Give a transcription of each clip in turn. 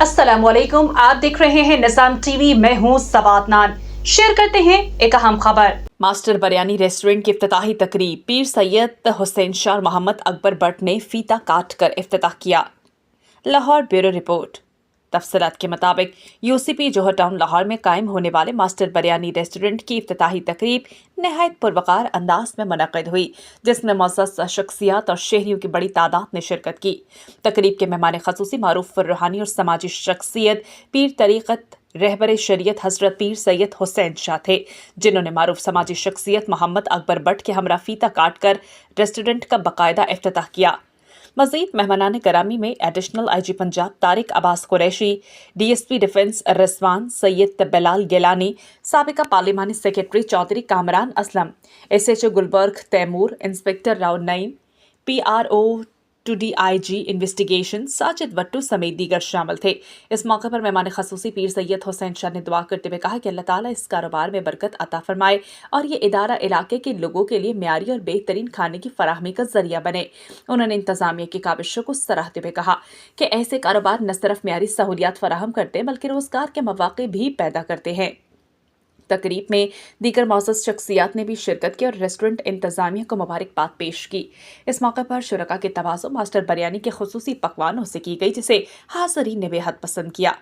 अस्सलामुअलैकुम, आप देख रहे हैं निजाम टीवी। मैं हूं सबात नान। शेयर करते हैं एक अहम खबर। मास्टर बिरयानी रेस्टोरेंट की इफ्तिताही तकरीब पीर सैयद हुसैन शाह मोहम्मद अकबर बट ने फीता काट कर इफ्तिताह किया। Lahore bureau report. तफसीलात के मुताबिक यूसीपी जोहर टाउन लाहौर में कायम होने वाले मास्टर बिरयानी रेस्टोरेंट की इफ्तिताही तकरीब नहायत पुरवकार अंदाज में मुनक़िद हुई, जिसमें मुअज़्ज़ज़ शख्सियात और शहरियों की बड़ी तादाद ने शिरकत की। तकरीब के मेहमान ख़ुसूसी मारूफ रूहानी और समाजी शख्सियत पीर तरीक़त रहबर शरीयत हज़रत पीर सैयद हुसैन शाह थे, जिन्होंने मारूफ समाजी शख्सियत मोहम्मद अकबर बट के हमरा फीता काट कर रेस्टोरेंट का बाकायदा इफ्तिताह किया। मज़ीद मेहमानान करामी में additional IG Punjab Tariq Abbas Qureshi, DSP defence Rizwan Syed Bilal Gilani, साबिका पार्लिमानी secretary Chaudhry Kamran Aslam, SHO Gulberg Taimur, inspector Rao Naeem, PRO to DIG investigation Sajid Wattoo समेत दीगर शामिल थे। इस मौके पर मेहमान खसूसी पीर सैयद हुसैन शाह ने दुआ करते हुए कहा कि अल्लाह ताला इस कारोबार में बरकत अता फरमाए और ये इदारा इलाके के लोगों के लिए म्यारी और बेहतरीन खाने की फराहमी का जरिया बने। उन्होंने इंतजामिया की काविशों को सराहते हुए कहा कि ऐसे कारोबार न सिर्फ म्यारी सहूलियात फराहम करते बल्कि रोजगार के मौके भी पैदा करते हैं। तकरीब में दीगर मौजूद शख्सियात ने भी शिरकत की और रेस्टोरेंट इंतजामिया को मुबारकबाद पेश की। इस मौके पर शुरका की तवाज़ो मास्टर बिरयानी के खुसूसी पकवानों से की गई, जिसे हाज़रीन ने बेहद पसंद किया।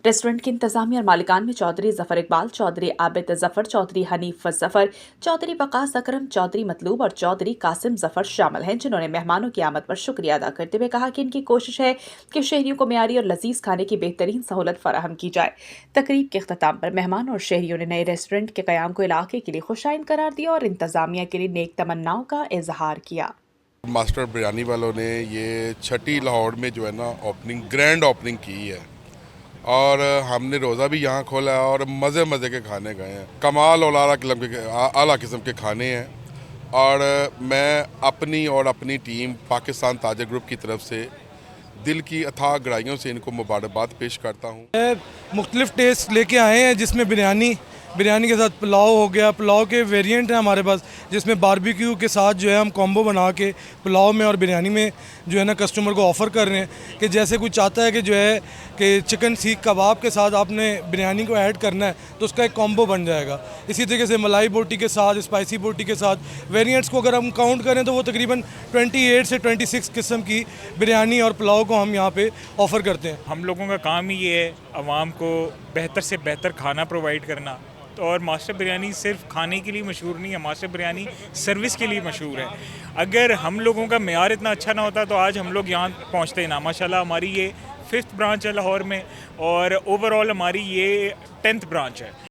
रेस्टोरेंट के इंतजामिया और मालिकान में चौधरी जफर इकबाल, चौधरी आबिद जफर, चौधरी हनीफ जफर, चौधरी वकास अकरम, चौधरी मतलूब और चौधरी कासिम जफर शामिल हैं, जिन्होंने मेहमानों की आमद पर शुक्रिया अदा करते हुए कहा कि इनकी कोशिश है कि शहरियों को म्यारी और लजीज खाने की बेहतरीन सहूलत फराहम की जाए। तकरीब के अख्ताम पर मेहमान और शहरियों ने नए रेस्टोरेंट के क़याम को इलाके के लिए खुशाइन करार दिया और इंतजामिया के लिए नेक तमन्नाओं का इजहार किया। मास्टर बिरयानी वालों ने ये छठी लाहौर में जो है ना ग्रैंड ओपनिंग की है और हमने रोज़ा भी यहाँ खोला है और मज़े के खाने गए हैं। कमाल और आला किस्म के खाने हैं और मैं अपनी और अपनी टीम पाकिस्तान ताजर ग्रुप की तरफ से दिल की अथाह गहराइयों से इनको मुबारकबाद पेश करता हूँ। मुख्तलिफ टेस्ट लेके आए हैं, जिसमें बिरयानी के साथ पुलाव हो गया। पुलाव के वेरिएंट हैं हमारे पास, जिसमें बारबेक्यू के साथ जो है हम कॉम्बो बना के पुलाव में और बिरयानी में जो है ना कस्टमर को ऑफ़र कर रहे हैं कि जैसे कोई चाहता है कि जो है कि चिकन सीख कबाब के साथ आपने बिरयानी को ऐड करना है तो उसका एक कॉम्बो बन जाएगा। इसी तरीके से मलाई बोटी के साथ, स्पाइसी बोटी के साथ वेरिएंट्स को अगर हम काउंट करें तो वो तकरीबन 28 से 26 किस्म की बिरयानी और पुलाव को हम यहाँ पे ऑफ़र करते हैं। हम लोगों का काम ही ये है आवाम को बेहतर से बेहतर खाना प्रोवाइड करना। और मास्टर बिरयानी सिर्फ खाने के लिए मशहूर नहीं है, मास्टर बिरयानी सर्विस के लिए मशहूर है। अगर हम लोगों का मेयार इतना अच्छा ना होता तो आज हम लोग यहाँ पहुँचते ना। माशाल्लाह हमारी ये 5th ब्रांच है लाहौर में और ओवरऑल हमारी ये 10th ब्रांच है।